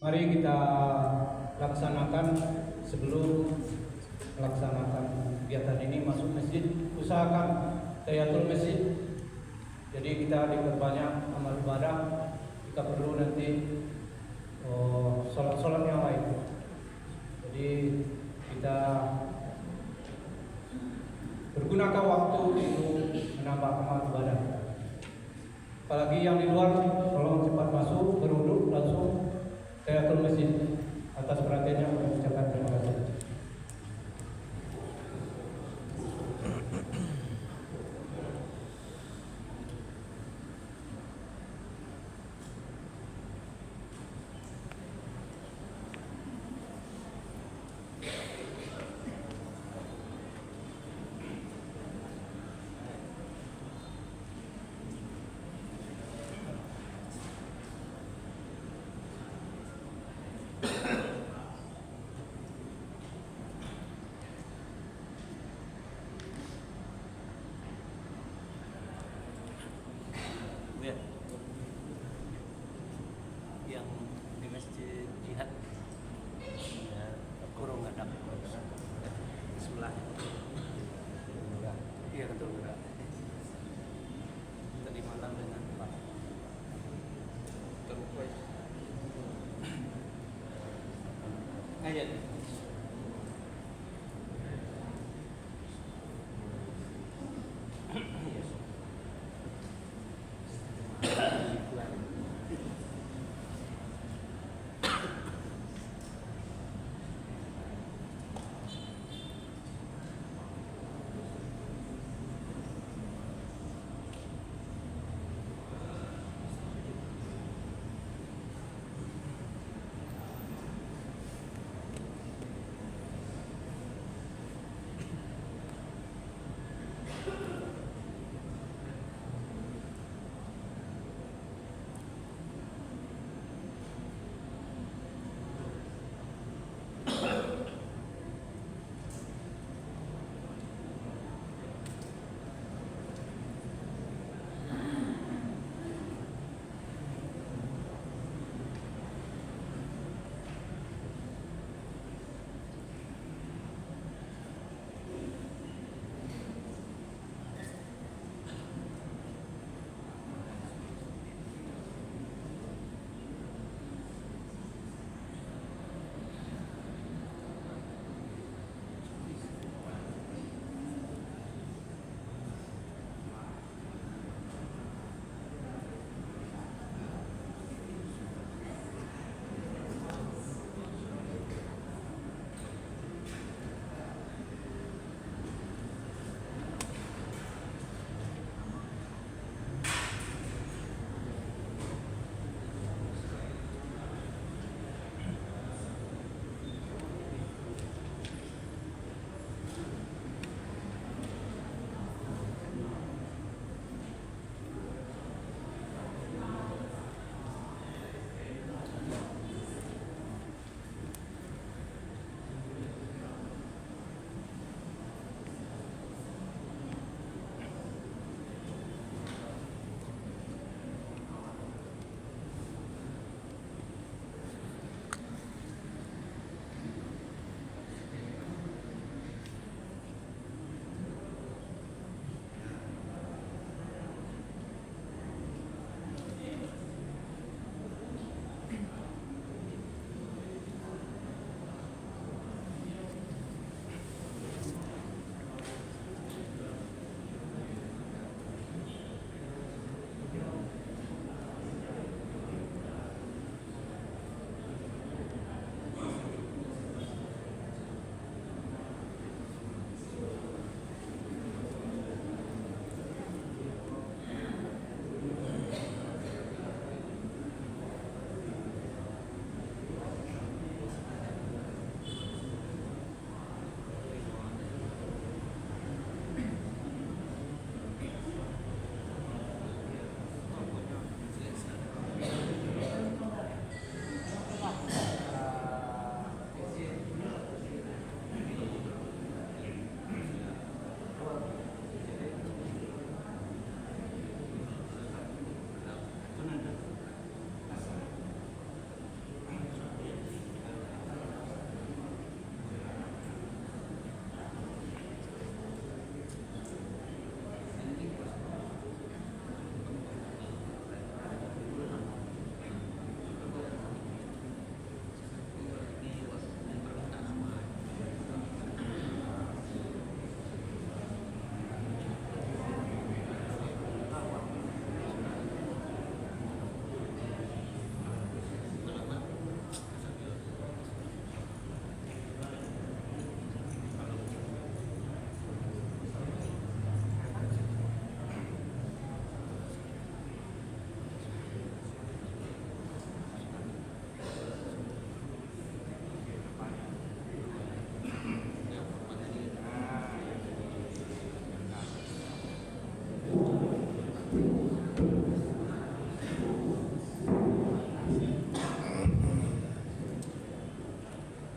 Mari kita laksanakan sebelum melaksanakan kegiatan ini masuk masjid, usahakan tahiyatul masjid. Jadi kita diperbanyak amal ibadah, kita perlu nanti sholat-sholat yang lain. Jadi kita bergunakan waktu untuk menambah amal ibadah. Apalagi yang di luar, tolong cepat masuk, berwudu, langsung tahiyatul masjid. Atas perhatiannya kami ucapkan terima kasih. Ya. Yang di masjid jihad ya, kurung ada sebelah. Iya betul enggak. Tadi malam dengan Pak Terukwe. Ayat.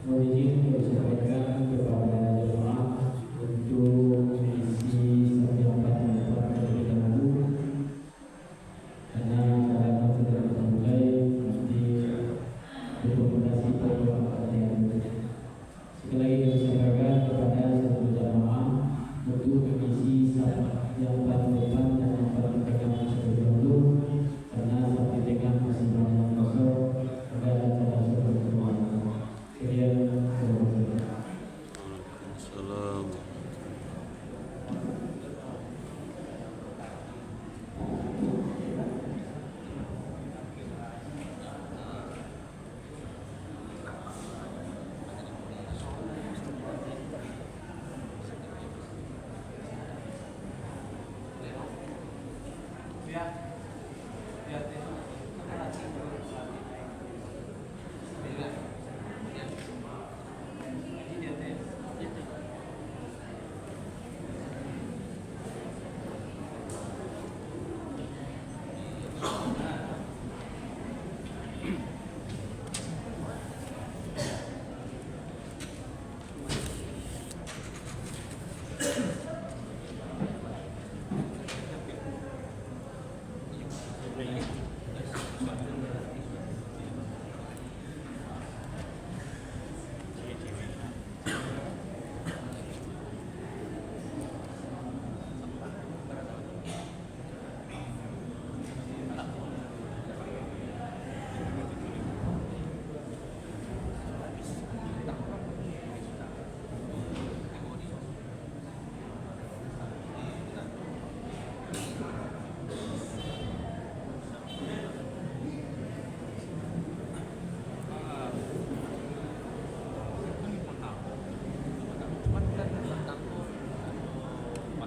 Mohon izin kami sampaikan kepada jemaah untuk mengisi persiapan terlebih dahulu, karena karena sudah kita mulai mesti berkoordinasi persiapan. Sekali lagi kami sampaikan kepada seluruh jemaah untuk mengisi yang paling depan dan yang paling belakang terlebih dahulu, karena seperti dengan masih banyak kosong pada acara seperti ini. Sekian. Salam.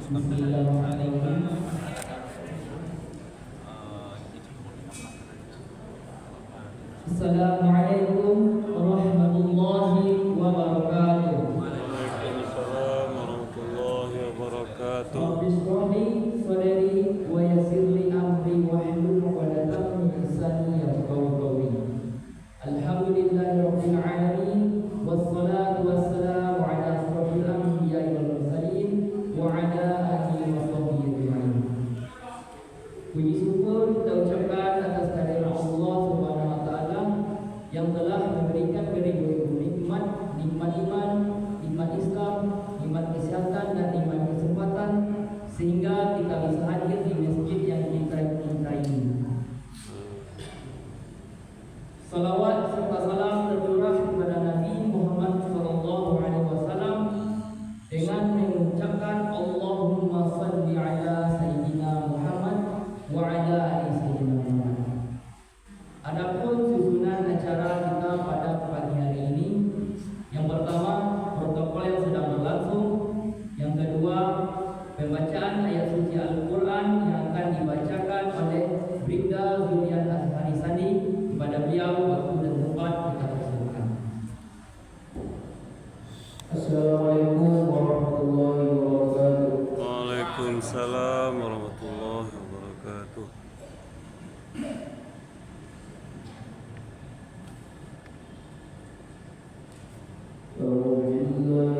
Bismillahirrahmanirrahim. Assalamualaikum warahmatullahi wabarakatuh. Waalaikumsalam warahmatullahi wabarakatuh. Rabbi shrah li sadri wa yassir li amri wahlul 'uqdatam min lisani yafqahu qawli. Alhamdulillahi rabbil alamin wassalatu wassalamu ala asyrofil anbiya'i wal mursalin wa ala alihi wa sahbihi ajma'in. Puji syukur kita ucapkan atas kehadiran Allah Subhanahu wa taala yang telah memberikan beribu-ribu nikmat, nikmat iman, nikmat Islam, nikmat kesehatan dan nikmat kesempatan sehingga kita bisa hadir di masjid yang kita ini. Salawat serta salam tercurah kepada Nabi Muhammad SAW dengan mengucapkan Allahumma salli ala Sayyidina Muhammad wa ala ali Sayyidina Muhammad. Adapun susunan acara kita pada pagi hari ini, yang pertama protokol yang sedang berlangsung, yang kedua pembacaan ayat suci Al-Quran yang akan dibacakan oleh Brigda Zulian Azhari Sani. Kepada beliau waktu dan tempat kita persilakan. Assalamualaikum warahmatullahi wabarakatuh. Waalaikumsalam warahmatullahi wabarakatuh. Alhamdulillah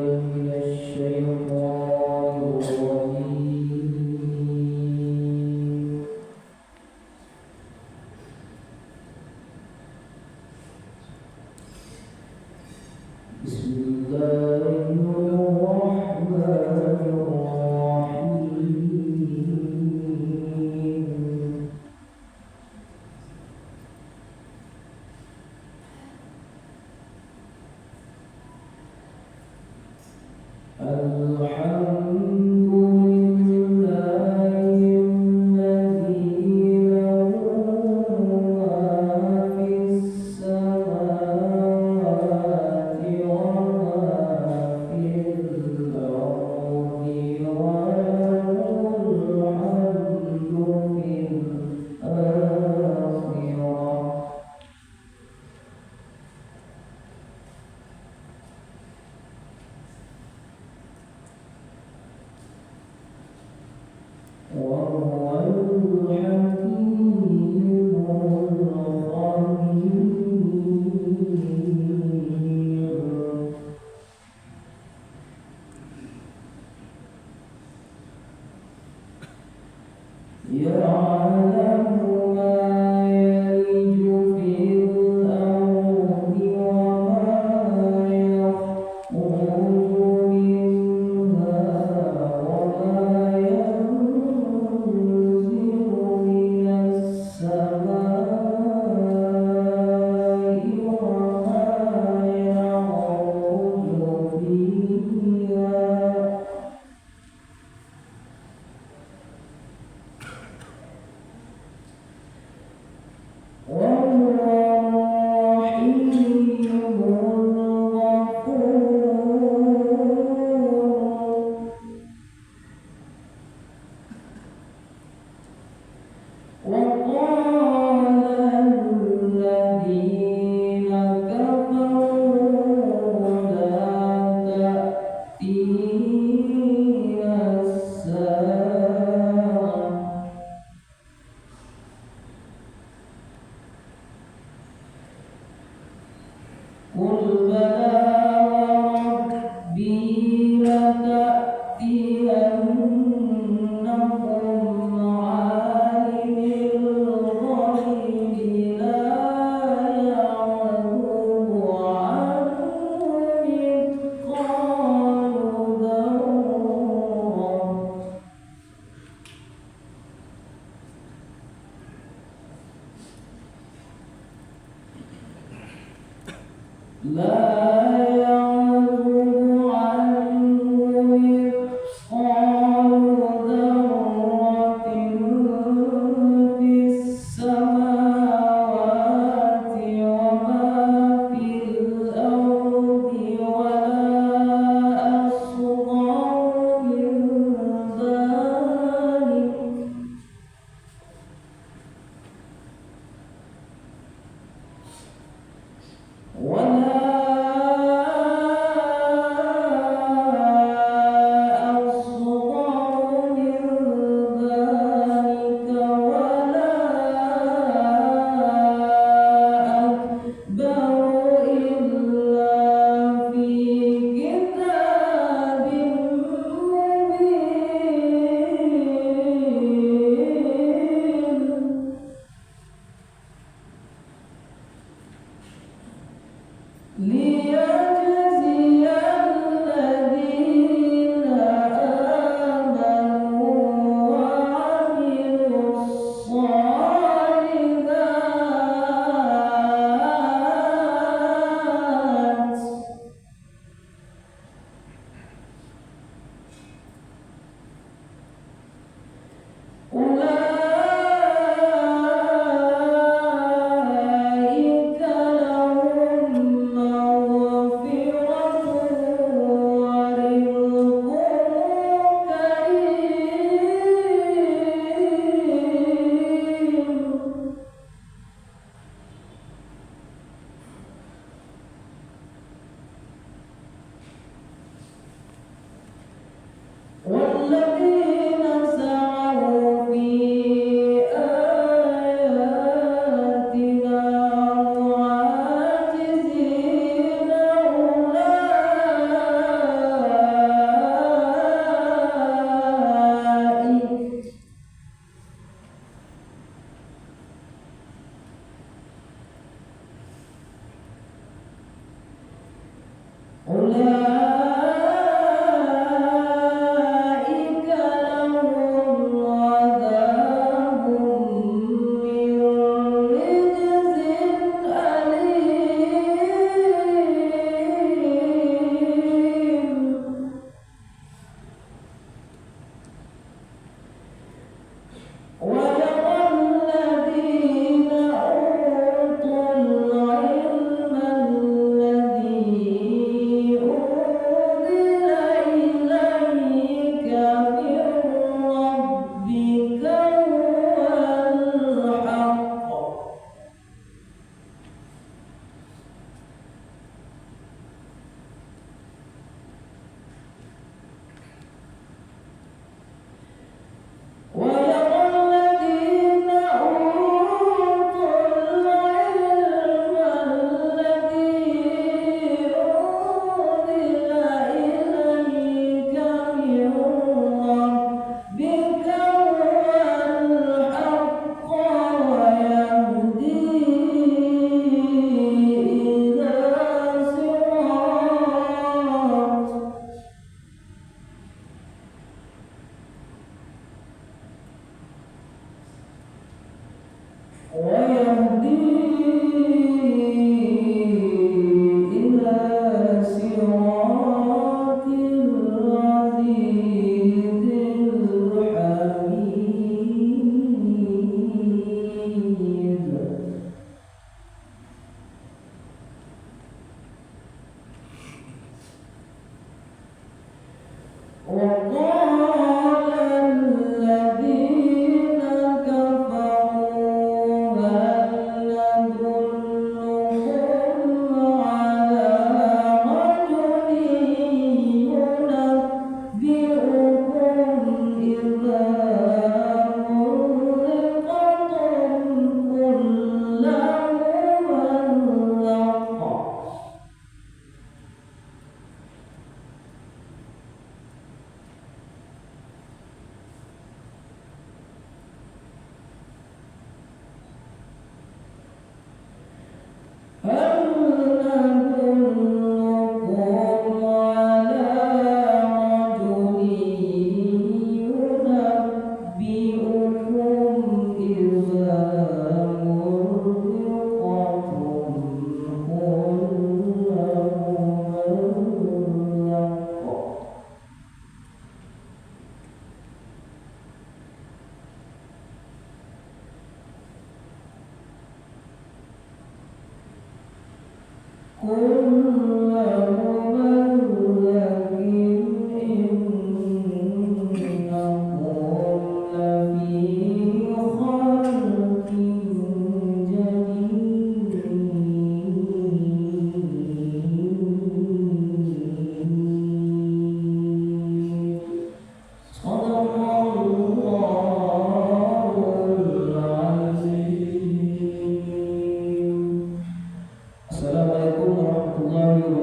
Assalamualaikum warahmatullahi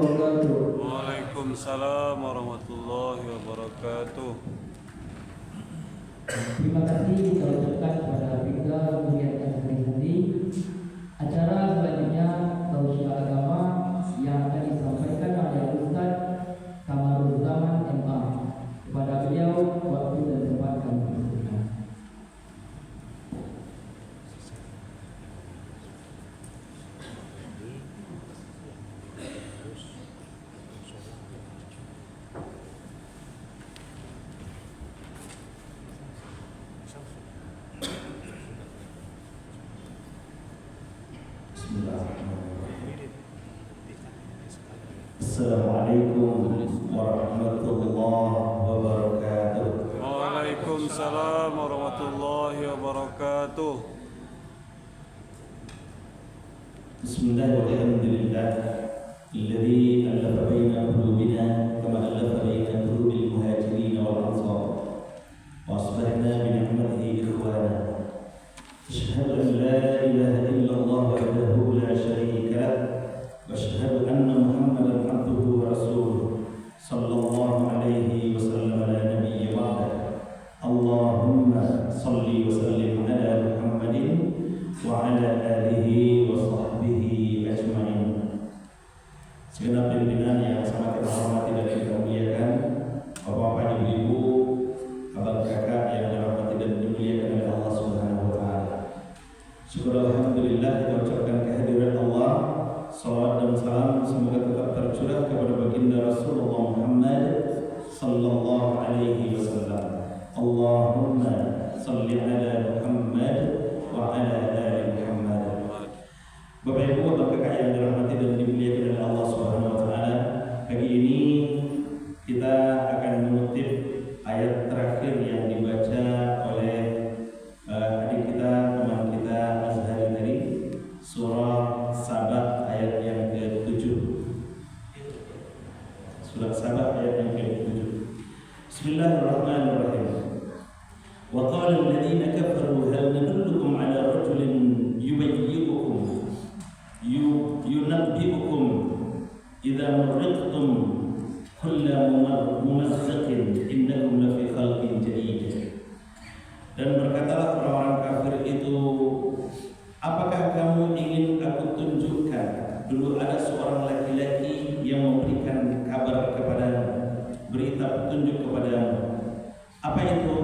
wabarakatuh. Waalaikumsalam warahmatullahi wabarakatuh. Terima kasih kita ucapkan kepada Bikda Mulyatkan Sri. Acara selanjutnya tausiah agama yang akan disampaikan oleh Ustaz Kamarul Zaman MA. Kepada beliau waktu dan tempat kami persilakan. Assalamualaikum warahmatullahi wabarakatuh. Waalaikumsalam warahmatullahi wabarakatuh. Bismillah walhamdulillah alladzi alafa baina qulubina kama alafa baina qulubil muhajirin wal ansar wa asbahna bi ni'matihi ikhwana. Asyhadu an la ilaha illallah wahdahu la syarika lah wa asyhadu anna Muhammadan abduhu wa rasuluh sallallahu alaihi wasallam ala nabiyyi ba'da. Allahumma salli wa sallim ala Muhammadin wa ala alihi wa sahbihi ajma'in. Segenap pimpinan yang sangat kita hormati dan kita muliakan, bapak-bapak, ibu-ibu, abang kakak yang dirahmati dan dimuliakan oleh Allah Subhanahu wa taala. Syukur alhamdulillah kita ucapkan kehadiran Allah. Salawat dan salam semoga tetap tercurah kepada baginda Rasulullah Muhammad sallallahu alaihi wasallam. Allahumma salli ala Muhammad wa ala ali Muhammad. Bapak Ibu, Bapak Kakak yang dirahmati dan dimuliakan oleh Allah Subhanahu wa taala, pagi ini kita akan mengutip ayat terakhir yang dibaca oleh adik kita, teman kita Azhari tadi, surah Sabah ayat yang ke-7. Surah Sabah ayat yang ke-7. Bismillahirrahmanirrahim. Wa qala alladziina kafaru hal nadullukum 'ala rajulin yunabbi'ukum idza marraqtum kulla mumazzaqin innakum lafi khalqin jadid. Dan berkatalah orang-orang kafir itu, apakah kamu ingin aku tunjukkan? Dulu ada seorang laki-laki yang memberikan kabar kepadamu, berita petunjuk kepadamu. Apa itu?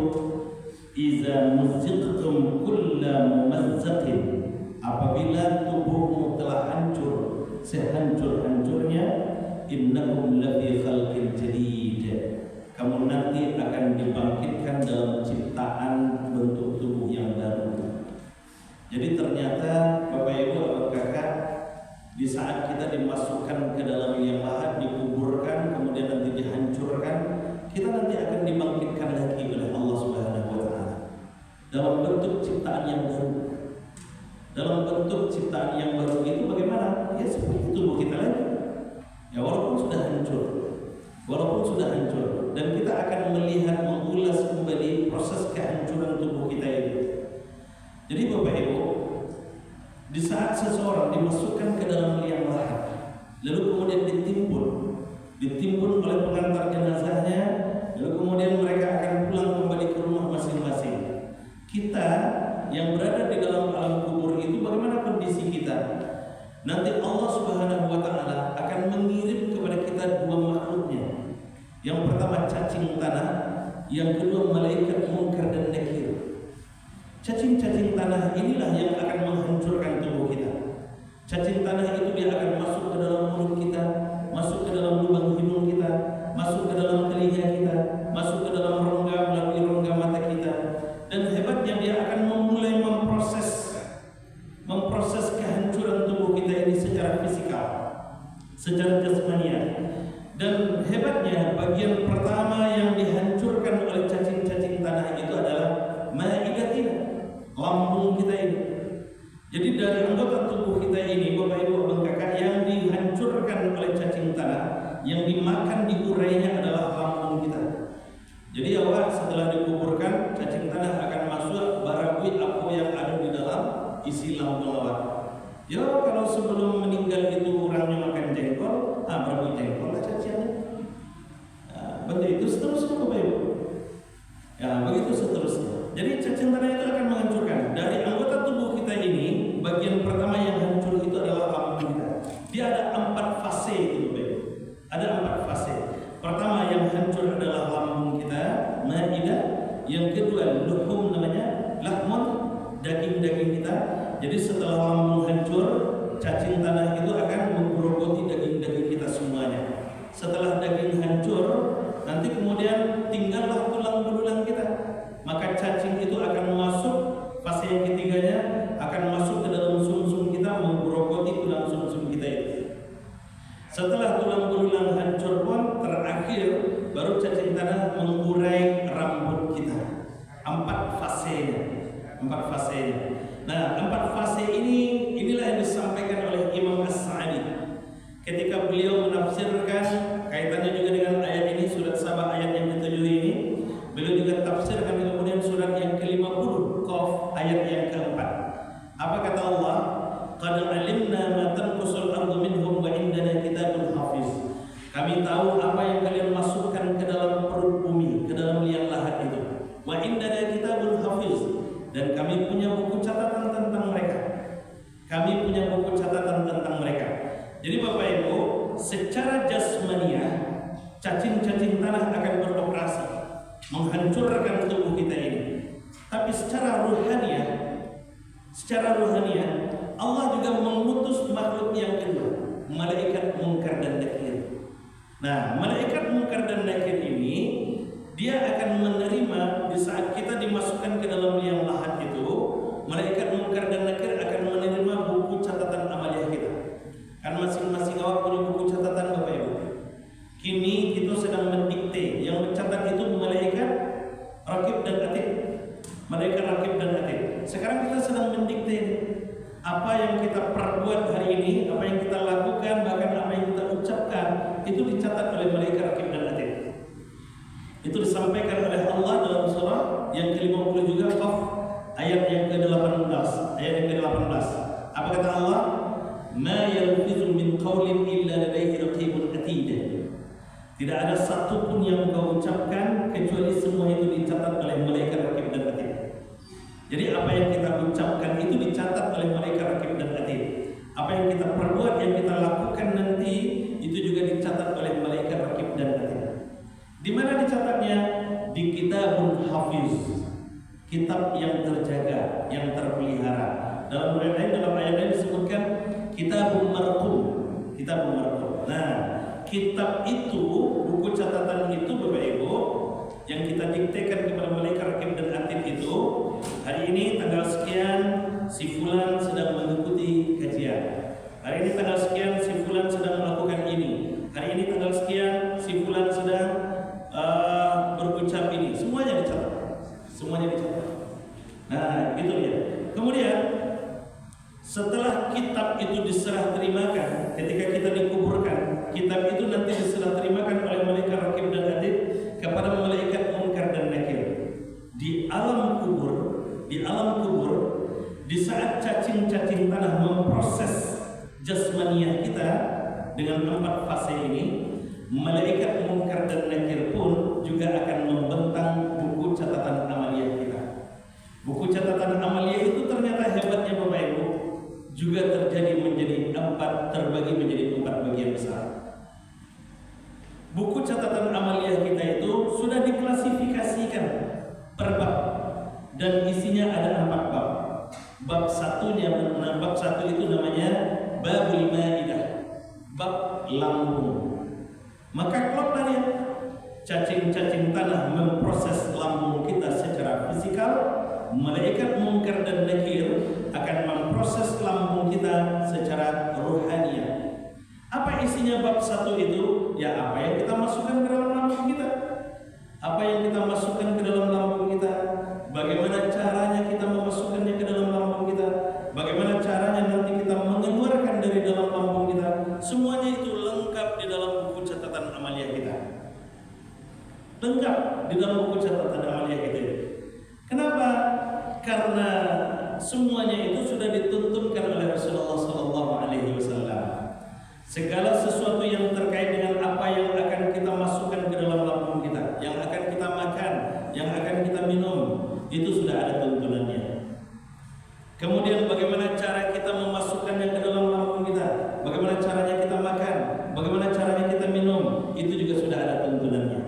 Iza muzziqtum kulla mumazzaqin, apabila tubuhmu telah hancur sehancur-hancurnya, innakum lafi khalqin jadid, kamu nanti akan dibangkitkan dalam ciptaan bentuk tubuh yang baru. Jadi ternyata Bapak Ibu, Bapak Kakak, di saat kita dimasukkan ke dalam liang lahat, dikuburkan, kemudian nanti dihancurkan, kita nanti akan dibangkitkan lagi oleh Allah Subhanahu wa taala dalam bentuk ciptaan yang baru. Dalam bentuk ciptaan yang baru itu bagaimana? Ya seperti tubuh kita lagi. Ya walaupun sudah hancur, dan kita akan melihat, mengulas kembali proses kehancuran tubuh kita itu. Jadi Bapak Ibu, di saat seseorang dimasukkan ke dalam liang lahat, lalu kemudian ditimbun oleh pengantar jenazahnya, lalu kemudian mereka akan pulang kembali ke rumah masing-masing. Kita yang berada di dalam alam kubur itu, bagaimana kondisi kita? Nanti Allah Subhanahu wa taala akan mengirim kepada kita dua makhluknya. Yang pertama cacing tanah, yang kedua malaikat Munkar dan Nakir. Cacing-cacing tanah inilah yang akan menghancurkan tubuh kita. Cacing tanah itu dia akan masuk ke dalam mulut kita, masuk ke dalam lubang hidung kita, masuk ke dalam telinga kita, masuk ke dalam rongga melalui rongga mata kita. Dan hebatnya dia akan memulai memproses kehancuran tubuh kita ini secara fisikal. secara jasmaniah. Dan hebatnya bagian pertama yang dihancurkan oleh cacing-cacing tanah itu adalah ma'idatina, lambung kita ini. Jadi dari anggota tubuh kita ini, Bapak Ibu Abang Kakak, yang dihancurkan oleh cacing tanah, yang dimakan diurainya adalah lambung kita. Jadi awak setelah dikuburkan, cacing tanah akan masuk barangui apa yang ada di dalam isi lambung awak. Ya kalau sebelum meninggal itu orangnya makan jengkol, barangui jengkol lah cacingnya. Begitu seterusnya Bapak Ibu. Ya begitu seterusnya. Jadi cacing tanah itu akan menghancurkan. Dari anggota tubuh kita ini, bagian pertama yang hancur itu adalah lambung kita. Dia ada 4 fase itu Bapak Ibu. Ada 4 fase. Pertama yang hancur adalah lambung kita, ma'idah. Yang kedua luhum namanya, lahmun, daging-daging kita. Jadi setelah lambung hancur, cacing tanah itu akan menggerogoti daging-daging kita semuanya. Setelah daging hancur, nanti kemudian tinggallah tulang belulang kita. Maka cacing itu akan masuk, fase yang ketiganya akan masuk ke dalam sumsum kita, menggerogoti tulang sumsum kita itu. Setelah tulang belulang hancur pun, terakhir baru cacing tanah mengurai rambut kita. 4 fasenya. 4 fasenya. Nah, 4 fase inilah yang disampaikan oleh Imam As-Sa'di ketika beliau menafsirkan, kaitannya juga dengan ayat ini, surat Sabah ayat yang ke-7 ini. Beliau juga tafsirkan kemudian surat yang ke-50 Qaf ayat yang ke-4. Apa kata Allah? Qad alimna ma tanqusul ardu minhum wa indana kitabun hafiz. Kami tahu apa yang kalian masukkan ke dalam perut bumi, ke dalam liang lahat itu. Wa indana kitabun hafiz. Dan kami punya buku catatan tentang mereka. Kami punya buku catatan tentang mereka. Jadi Bapak Ibu, secara jasmaniah cacing-cacing tanah akan beroperasi menghancurkan tubuh kita ini. Tapi secara ruhaniah Allah juga mengutus makhluk yang kedua, malaikat munkar dan nakir. Nah, malaikat munkar dan nakir ini dia akan menerima di saat kita dimasukkan ke dalam liang lahat itu, malaikat munkar dan nakir akan menerima buku catatan amaliah kita. Kan masing-masing awak punya buku catatan Bapak Ibu. Kini kita sedang mendikte, yang mencatat itu malaikat rakib dan atid. Malaikat rakib dan atid. Sekarang kita sedang mendikte apa yang kita perbuat hari ini, apa yang kita lakukan, bahkan apa yang kita ucapkan, itu dicatat oleh malaikat rakib dan atid. Itu disampaikan oleh Allah dalam surah yang ke-50 juga, Qaf ayat yang ke-18. Ayat yang ke-18. Apa kata Allah? Ma yalfizu min qawlin illa ladaihi raqibun atid. Tidak ada satu pun yang kau ucapkan kecuali semua itu dicatat oleh malaikat rakib dan atid. Jadi apa yang kita ucapkan itu dicatat oleh malaikat rakib dan atid. Apa yang kita perbuat, yang kita lakukan nanti itu juga dicatat oleh malaikat rakib dan atid. Di mana dicatatnya? Di kitabun hafiz, kitab yang terjaga, yang terpelihara. Dalam ayat lain disebutkan kitabun marqum, kitabun marqum. Nah, kitab itu, buku catatan itu Bapak Ibu, yang kita diktekan kepada malaikat rakib dan atid itu, hari ini tanggal sekian si fulan sedang mengikuti kajian. Hari ini tanggal sekian si fulan sedang melakukan ini. Hari ini tanggal sekian si fulan sedang berucap ini. Semuanya dicatat. Semuanya dicatat. Nah, gitu ya. Kemudian setelah kitab itu diserah terimakan, ketika kita dikuburkan, kitab itu nanti diserah terimakan oleh malaikat rakib dan atid kepada malaikat munkar dan nakir. Di alam kubur, di saat cacing-cacing tanah memproses jasmaniah kita dengan 4 fase ini, malaikat munkar dan nakir pun juga akan membentang buku catatan amaliah kita. Buku catatan amaliah itu ternyata hebatnya Bapak Ibu juga terbagi menjadi 4 bagian besar. Buku catatan amaliah kita itu sudah diklasifikasikan per bab dan isinya ada 4 bab. Bab 1 itu namanya babul ma'idah, bab lambung. Maka kalau kalian cacing-cacing tanah memproses lambung kita secara fisikal, malaikat munkar dan nakir akan memproses lambung kita secara ruhaniah. Apa isinya bab 1 itu? Ya apa yang kita masukkan ke dalam lambung kita. Apa yang kita masukkan ke dalam lambung kita, bagaimana caranya kita memasukkannya ke dalam lambung kita, bagaimana caranya nanti kita mengeluarkan dari dalam lambung kita. Semuanya itu lengkap di dalam buku catatan amalia kita. Lengkap di dalam buku catatan amalia kita. Kenapa? Karena semuanya itu sudah dituntunkan oleh Rasulullah SAW. Segala sesuatu yang terkait dengan apa yang akan kita masukkan ke dalam lambung kita, yang akan kita makan, yang akan kita minum, itu sudah ada tuntunannya. Kemudian bagaimana cara kita memasukkannya ke dalam lambung kita, bagaimana caranya kita makan, bagaimana caranya kita minum, itu juga sudah ada tuntunannya.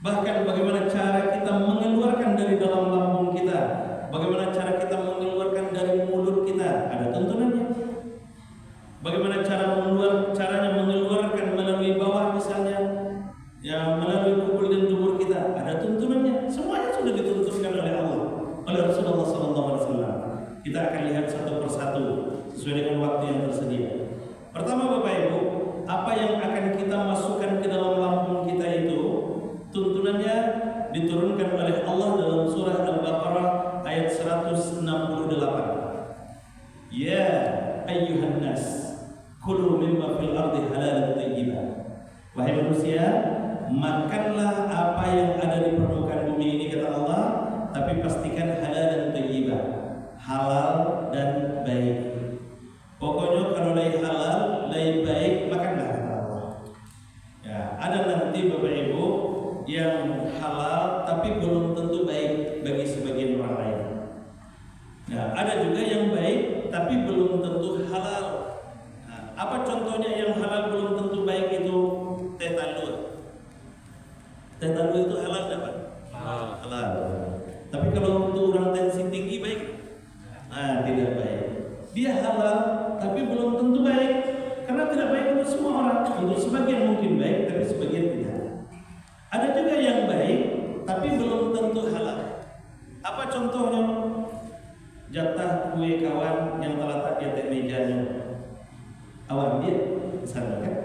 Bahkan bagaimana cara kita mengeluarkan dari dalam lambung kita, bagaimana cara kita mengeluarkan dari mulut kita, ada tuntunannya. Bagaimana caranya mengeluarkan melalui bawah misalnya, ya melalui kubul dan dubur kita, ada tuntunannya. Semuanya sudah dituntunkan oleh Allah, oleh Rasulullah SAW. Kita akan lihat satu persatu sesuai dengan waktu yang tersedia. Pertama Bapak Ibu, apa yang akan kita masukkan ke dalam lambung kita itu, tuntunannya diturunkan oleh Allah dalam surah Al-Baqarah ayat 168. Ya ayyuhan nas, kulu mimma fil ardi halalan thayyiban. Wahai manusia, makanlah apa yang ada di permukaan bumi ini, kata Allah, tapi pastikan halalan thayyiban, halal dan baik. Pokoknya kalau lai halal, lai baik, makanlah, kata Allah. Ya, ada nanti Bapak Ibu yang halal tapi belum tentu baik bagi sebagian orang lain. Nah, ada juga yang baik tapi belum tentu halal. Apa contohnya yang halal belum tentu baik itu? Teh talur. Teh talur itu halal dapat? Halal. Tapi kalau untuk orang tensi tinggi baik? Tidak baik. Dia halal tapi belum tentu baik. Karena tidak baik untuk semua orang. Untuk sebagian mungkin baik, tapi sebagian tidak. Ada juga yang baik tapi belum tentu halal. Apa contohnya? Jatah kue kawan yang terletak di atas mejanya, awan dia misalnya kan?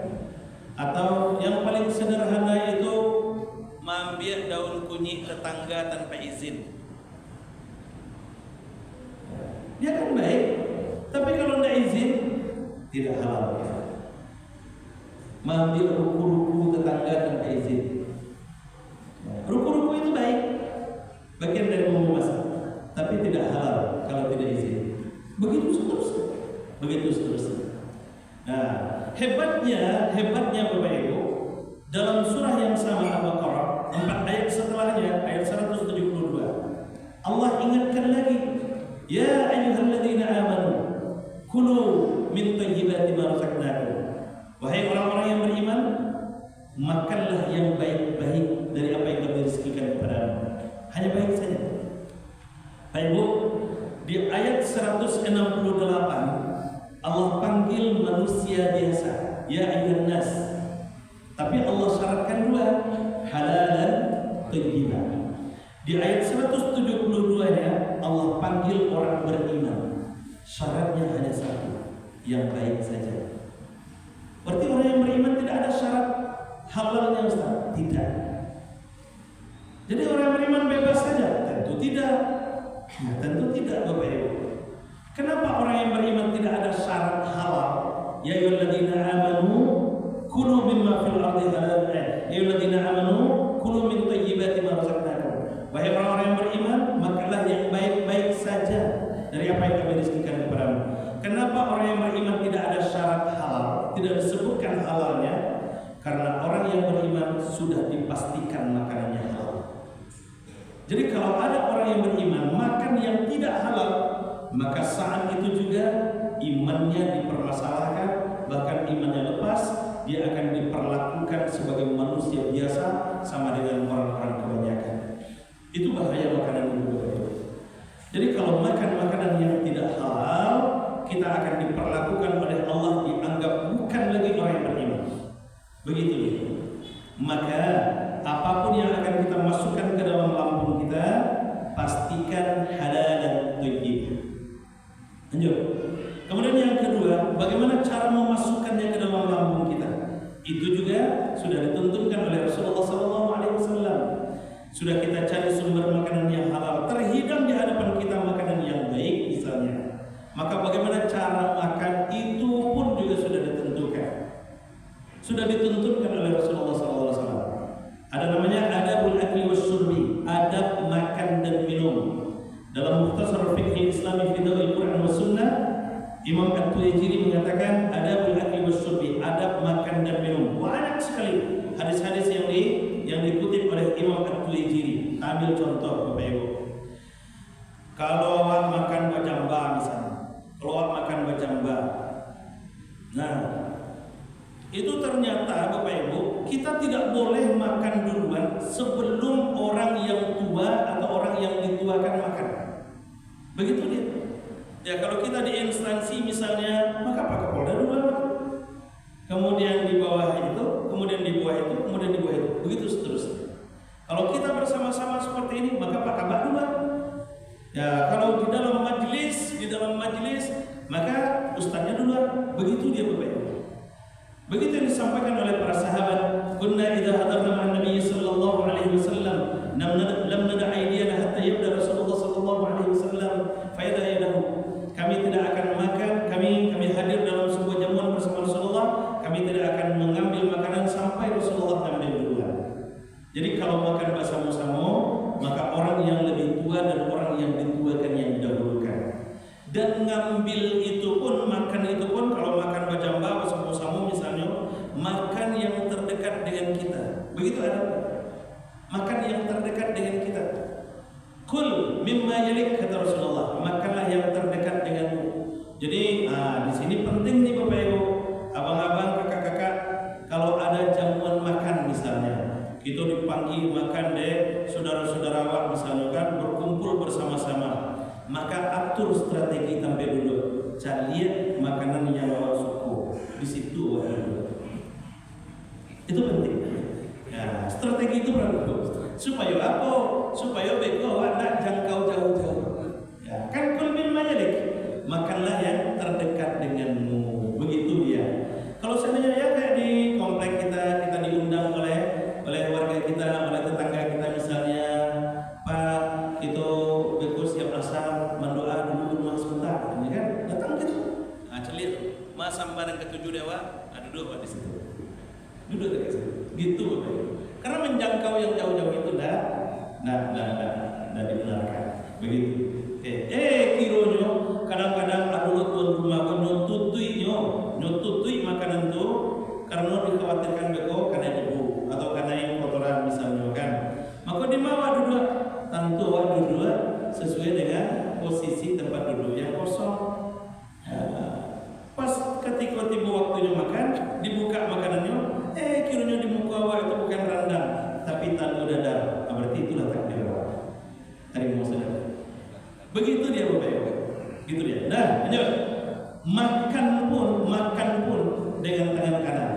Atau yang paling sederhana itu mengambil daun kunyit tetangga tanpa izin. Dia kan baik, tapi kalau tidak izin tidak halal. Mengambil ruku-ruku tetangga tanpa izin. Ruku-ruku itu baik, bagian dari bumbu masak, tapi tidak halal kalau tidak izin. Begitu seterusnya. Nah, hebatnya Bapak Ibu, dalam surah yang sama Al-Baqarah 4 ayat setelahnya, ayat 172, Allah ingatkan lagi, ya ayyuhalladzina amanu kulu min thayyibati ma razaqnakum. Wahai orang-orang yang beriman, makanlah yang baik-baik dari apa yang kami rezekikan kepadamu. Hanya baik saja. Bapak Ibu, di ayat 168 Allah panggil manusia biasa, ya ayyuhan nas. Tapi Allah syaratkan dua, halalan thayyiban. Di ayat 172-nya Allah panggil orang beriman. Syaratnya hanya satu, yang baik saja. Berarti orang yang beriman tidak ada syarat halalnya, Ustaz? Tidak. Jadi orang yang beriman bebas saja? Tentu tidak. Nah, tentu tidak Bapak Ibu. Kenapa orang yang beriman tidak ada syarat halal? Ya ayyuhalladzina amanu kulu mimma fil ardi halalan. Ya ayyuhalladzina amanu kulu min thayyibati ma razaqnakum. Wahai orang-orang yang beriman, makanlah yang baik-baik saja dari apa yang kami rezekikan kepadamu. Kenapa orang yang beriman tidak ada syarat halal? Tidak disebutkan halalnya? Karena orang yang beriman sudah dipastikan makanannya halal. Jadi kalau ada orang yang beriman makan yang tidak halal, maka saat itu juga imannya dipermasalahkan, bahkan imannya lepas, dia akan diperlakukan sebagai manusia biasa sama dengan orang-orang kebanyakan. Itu bahaya makanan itu. Jadi kalau makan makanan yang tidak halal, kita akan diperlakukan oleh Allah, dianggap bukan lagi orang yang beriman. Begitu ya. Maka apapun yang akan kita masukkan ke dalam lambung kita, pastikan halal dan thayyib. Lanjut. Kemudian yang kedua, bagaimana cara memasukkannya ke dalam lambung kita? Itu juga sudah dituntunkan oleh Rasulullah SAW. Sudah kita cari sumber makanan yang halal, terhidang di hadapan kita makanan yang baik misalnya. Maka bagaimana cara makan itu pun juga sudah ditentukan. Sudah dituntunkan oleh Rasulullah SAW. Ada namanya adabul akli wasyurbi, adab makan dan minum. Dalam Mukhtasar Fiqh Islami fi Dawil Quran was Sunnah, Imam At-Tuwaijiri mengatakan adabul akli wasyurbi, adab makan dan minum. Banyak sekali hadis-hadis yang dikutip oleh Imam At-Tuwaijiri. Ambil contoh Bapak Ibu. Kalau awak makan bajamba misalnya, kalau awak makan bajamba, nah itu ternyata Bapak Ibu, kita tidak boleh makan duluan sebelum orang yang tua atau orang yang dituakan makan. Begitu dia. Ya kalau kita di instansi misalnya, maka Pak Kapolda duluan makan. Kemudian di bawah itu, kemudian di bawah itu, kemudian di bawah itu, begitu seterusnya. Kalau kita bersama-sama seperti ini, maka Pak Kabak duluan. Ya kalau di dalam majelis, maka ustaznya duluan. Begitu dia Bapak Ibu. Begitu yang disampaikan oleh para sahabat, kunna idza hadarna ma'an nabiy sallallahu alaihi wasallam lam nada' aydiyana hatta yabda Rasulullah sallallahu alaihi wasallam fa yada yadahu. Kami tidak akan makan, kami hadir dalam sebuah jamuan bersama Rasulullah, kami tidak akan mengambil makanan sampai Rasulullah mengambil duluan. Jadi kalau makan bersama-sama, maka orang yang lebih tua dan orang yang dituakan yang didahulukan. Dan ngambil itu pun, makan itu pun, kalau makan bajamba bersama-sama misalnya, makan yang terdekat dengan kita. Begitu ada. Makan yang terdekat dengan kita. Kul mimma yalik, kata Rasulullah, makanlah yang terdekat denganmu. Jadi di sini penting nih Bapak Ibu, abang-abang, kakak-kakak, kalau ada jamuan makan misalnya, kita dipanggil makan deh saudara-saudara awak misalnya kan, berkumpul bersama-sama. Maka atur strategi sampai dulu. Cari lihat makanan yang awak suka. Di situ awak dulu. Itu penting. Ya, strategi itu perlu. Supaya apa? Supaya beko awak nak jangkau jauh-jauh. Ya, kan kul mimma yalik. Makanlah yang terdekat denganmu. Begitu dia. Kalau seandainya ya kayak di komplek kita diundang oleh warga kita, oleh tetangga kita misalnya, Pak, itu beko siap asar mendoa dulu rumah sebentar, ini kan datang gitu. Nah, celit, mas sambaran ketujuh dewa, duduk Pak di situ. Duduk dekat situ. Gitu Bapak Ibu. Karena menjangkau yang jauh-jauh itu dah dibenarkan. Begitu. Kironyo kadang-kadang ada tuan rumah nyotutui makanan itu karena dikhawatirkan beko karena debu atau karena yang kotoran misalnya kan. Maka dibawa duduk, tentu duduk sesuai dengan posisi tempat duduk yang kosong. Ya, pas ketika tiba waktunya makan, dibuka makanannya, kiranya di muka awak itu bukan rendang, tapi tanda dadar. Berarti itulah takdir awak. Hari mau sadar. Begitu dia Bapak Ibu. Gitu dia. Nah, lanjut. Makan pun dengan tangan kanan.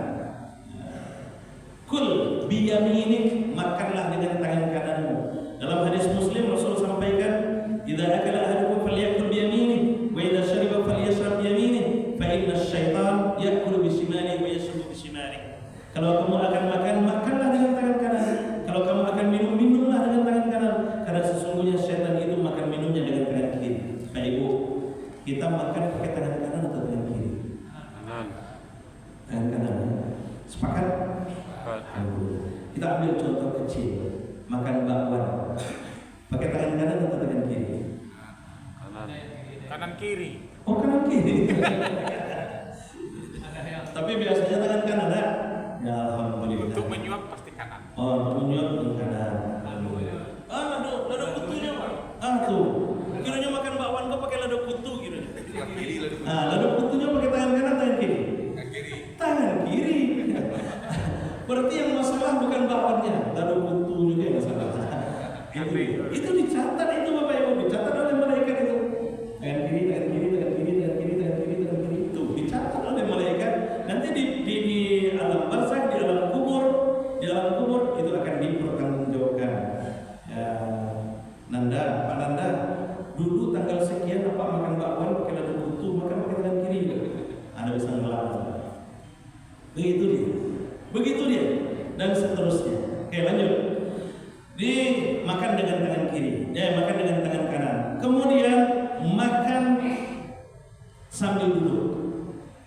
Kul biyaminik, makanlah dengan tangan kananmu. Dalam hadis Muslim Rasul sampaikan, idza akala ahadukum falyakul biyaminih wa idza shariba falyashrab biyaminih fa inna asy-syaitan ya'kulu bisimanihi wa yashrabu bisimanihi. Kalau kamu akan makan, makanlah dengan tangan kanan. Kalau kamu akan minum, minumlah dengan tangan kanan. Karena sesungguhnya syaitan itu makan minumnya dengan tangan kiri. Bapak Ibu, kita makan pakai tangan kanan atau tangan kiri? Kanan. Tangan kanan. Sepakat? Kita ambil contoh kecil, makan bakwan. Pakai tangan kanan atau tangan kiri? Kanan. Kanan kiri. Oh, kanan kiri. Tapi biasanya tangan kanan, ya? Ya alhamdulillah. Untuk menyuap pasti kanan. Oh, untuk menyuap dengan kanan. Lado kutunya Pak. Tuh. Kiranya makan bakwan kok pakai lado kutu gitu. Lado kutunya pakai tangan kanan, tangan kiri. Tangan kiri. Berarti yang masalah bukan bakwannya, lado kutu juga yang masalah. Itu dicatat itu Bapak Ibu, dicatat oleh malaikat itu. Tangan kiri, tangan kiri, tangan kiri, tangan kiri, tangan kiri, tangan kiri. Itu dicatat oleh malaikat. Nanti di alam barzakh, di alam kubur itu akan dipertanggungjawabkan. Ya, Nanda, Pak Nanda, dulu tanggal sekian apa makan bakwan pakai lado kutu, makan pakai tangan kiri. Begitu dia dan seterusnya. Oke, lanjut. Dimakan dengan tangan kiri, makan dengan tangan kanan. Kemudian makan sambil duduk.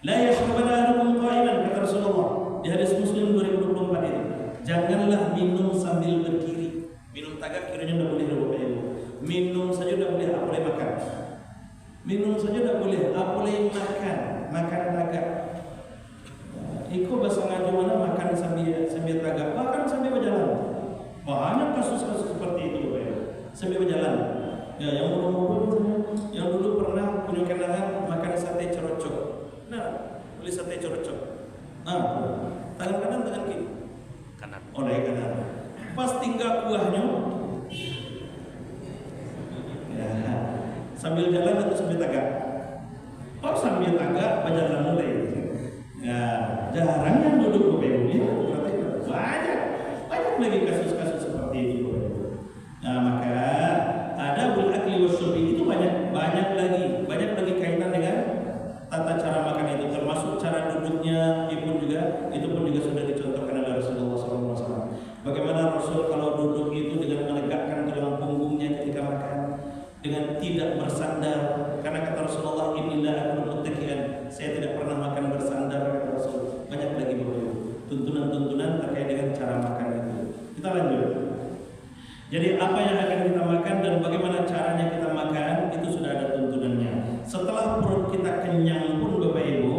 La yashrabanna ahadukum qa'iman, kata Rasulullah di hadis Muslim 2024 itu. Janganlah minum sambil berdiri. Minum tagak kirinya tidak boleh, Bapak Ibu. Minum saja tidak boleh, apalagi makan. Minum saja tidak boleh, apalagi makan. Makan tagak. Iko bahasa ngaji mana makan sambil tagak, bahkan sambil berjalan. Banyak kasus-kasus seperti itu, Bapak Ibu. Sambil berjalan. Ya, yang yang dulu pernah punya kenangan makan sate cerocok. Nah, beli sate cerocok. Tangan kanan, tangan kiri. Kanan. Oleh kanan. Pas tinggal kuahnya, ya, sambil jalan atau sambil tagak? Oh, sambil tagak, berjalan mulai. Ya, jarang yang duduk Bapak Ibu. Banyak lagi kasus-kasus seperti itu. Nah, maka ada akli wasyurbi itu banyak lagi kaitan dengan tata cara makan itu, termasuk cara duduknya itu pun juga sudah dicontohkan oleh Rasulullah SAW. Bagaimana Rasul kalau duduk itu dengan menegakkan tulang punggungnya ketika makan, dengan tidak bersandar, karena kata Rasulullah, inilah aku muttaqian, saya tidak pernah makan bersandar, kata Rasul. Banyak lagi tuntunan-tuntunan terkait dengan cara makan itu. Kita lanjut. Jadi apa yang akan kita makan dan bagaimana caranya kita makan itu sudah ada tuntunannya. Setelah perut kita kenyang pun Bapak Ibu,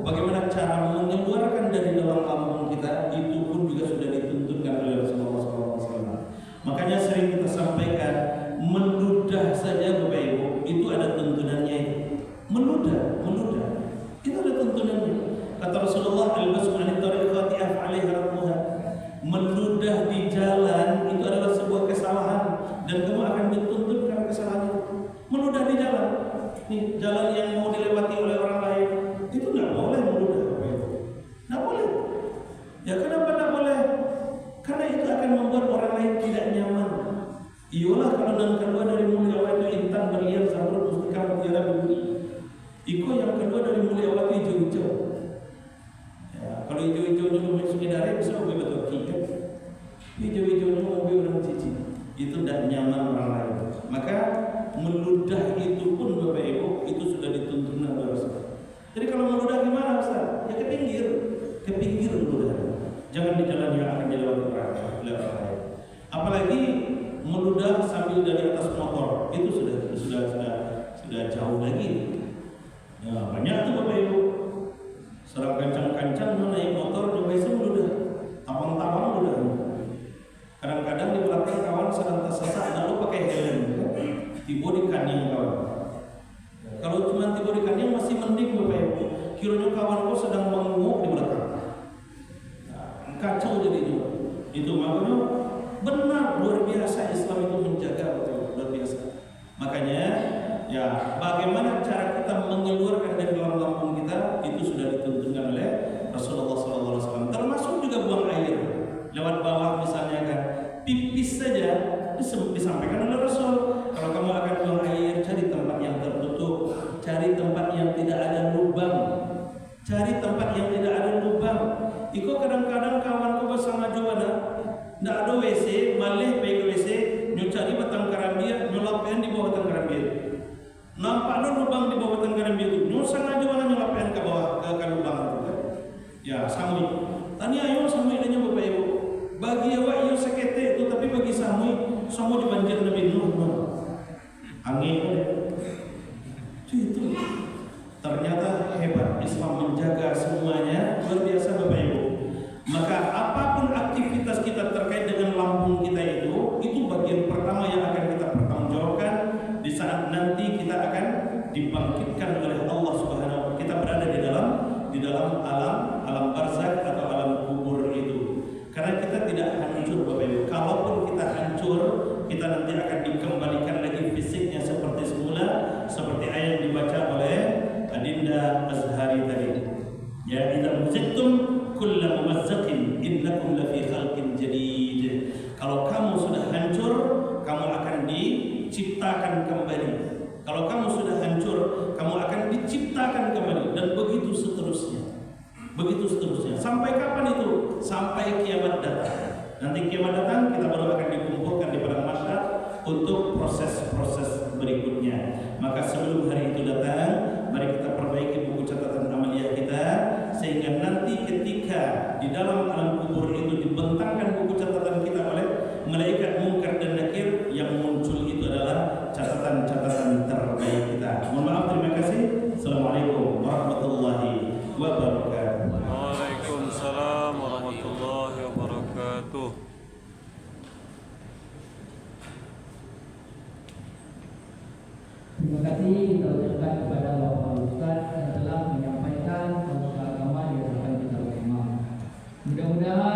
bagaimana cara mengeluarkan dari dalam lambung kita itu pun juga sudah dituntunkan oleh Rasulullah SAW. Makanya sering kita sampaikan, meludah saja Bapak Ibu itu ada tuntunannya. Meludah itu ada tuntunannya. Kata Rasulullah, al-basmu an tariqati af'aliha ratmuha. Meludah di jalan itu adalah sebuah kesalahan dan kamu akan dituntut karena kesalahan itu. Meludah di jalan, nih jalan yang mau dilewati oleh orang lain itu nggak boleh meludah, nggak boleh. Ya kenapa nggak boleh? Karena itu akan membuat orang lain tidak nyaman. Iyalah kalau yang kedua dari mulyawati intan berlian sabrut mustika mutiara bumi. Iko yang kedua dari mulyawati hijau-hijau. Kalau hijau-hijaunya mau sekedar bisa mobil betul tiga. Hijau-hijaunya mobil orang cici. Itu tidak nyaman orang lain. Maka meludah itu pun Bapak Ibu itu sudah dituntun oleh Rasul. Jadi kalau meludah gimana Ustaz? Ya ke pinggir meludah. Jangan di jalan yang akan dilewati orang lain. Apalagi meludah sambil dari atas motor itu sudah jauh lagi. Ya, banyak tuh Bapak Ibu. Serang kancang-kancang naik motor juga bisa meludah, tawang-tawang meludah. Kadang-kadang di belakang kawan sedang tersesat, lalu pakai helm, tiba di kanyang kawan. Kalau cuma tiba di kanyang masih mending Bapak Ibu. Kiranya kawan kau sedang menguap di belakang, kacau jadinya. Itu makanya benar luar biasa Islam itu menjaga, betul luar biasa. Makanya ya bagaimana cara kita mengeluarkan dari dalam lambung kita itu sudah dituntunkan oleh Rasulullah SAW. Termasuk juga buang air lewat bawah misalnya kan, pipis saja disampaikan oleh Rasul. Kalau kamu akan buang air, cari tempat yang tertutup, cari tempat yang tidak ada lubang, Iko kadang-kadang kawanku bersama Jowana, ndak ada WC, malih pergi ke WC, nyucari batang karambia, nyolapen di bawah batang karambia. Nampak ada lubang di bawah batang karambia itu, nyusang aja mana nyolapen ke bawah ke lubang itu kan? Ya, samui. Tani ayo samui adanya Bapak Ibu. Bagi awak iyo sekete itu, tapi bagi samui dibanjir Nabi Nuh. Angin itu. Ternyata hebat Islam menjaga semuanya, luar biasa Bapak Ibu. Maka apapun aktivitas kita terkait dengan lambung kita itu bagian pertama yang akan kita pertanggungjawabkan di saat nanti kita akan dibangkitkan oleh Allah Subhanahu wa taala. Kita berada di dalam alam barzakh atau alam kubur Nanti kiamat datang kita baru akan dikumpulkan di padang mahsyar untuk proses-proses berikutnya. Maka sebelum hari itu datang, mari kita perbaiki buku catatan amaliyah kita, sehingga nanti ketika di dalam alam kubur itu dibentangkan buku catatan kita oleh malaikat Munkar dan Nakir, yang muncul itu adalah catatan-catatan terbaik kita. Mohon maaf, terima kasih. Assalamualaikum warahmatullahi wabarakatuh. Waalaikumsalam warahmatullahi wabarakatuh. Terima kasih kita ucapkan kepada Bapak Ustaz yang telah menyampaikan tentang agama di hadapan kita bersama. Mudah-mudahan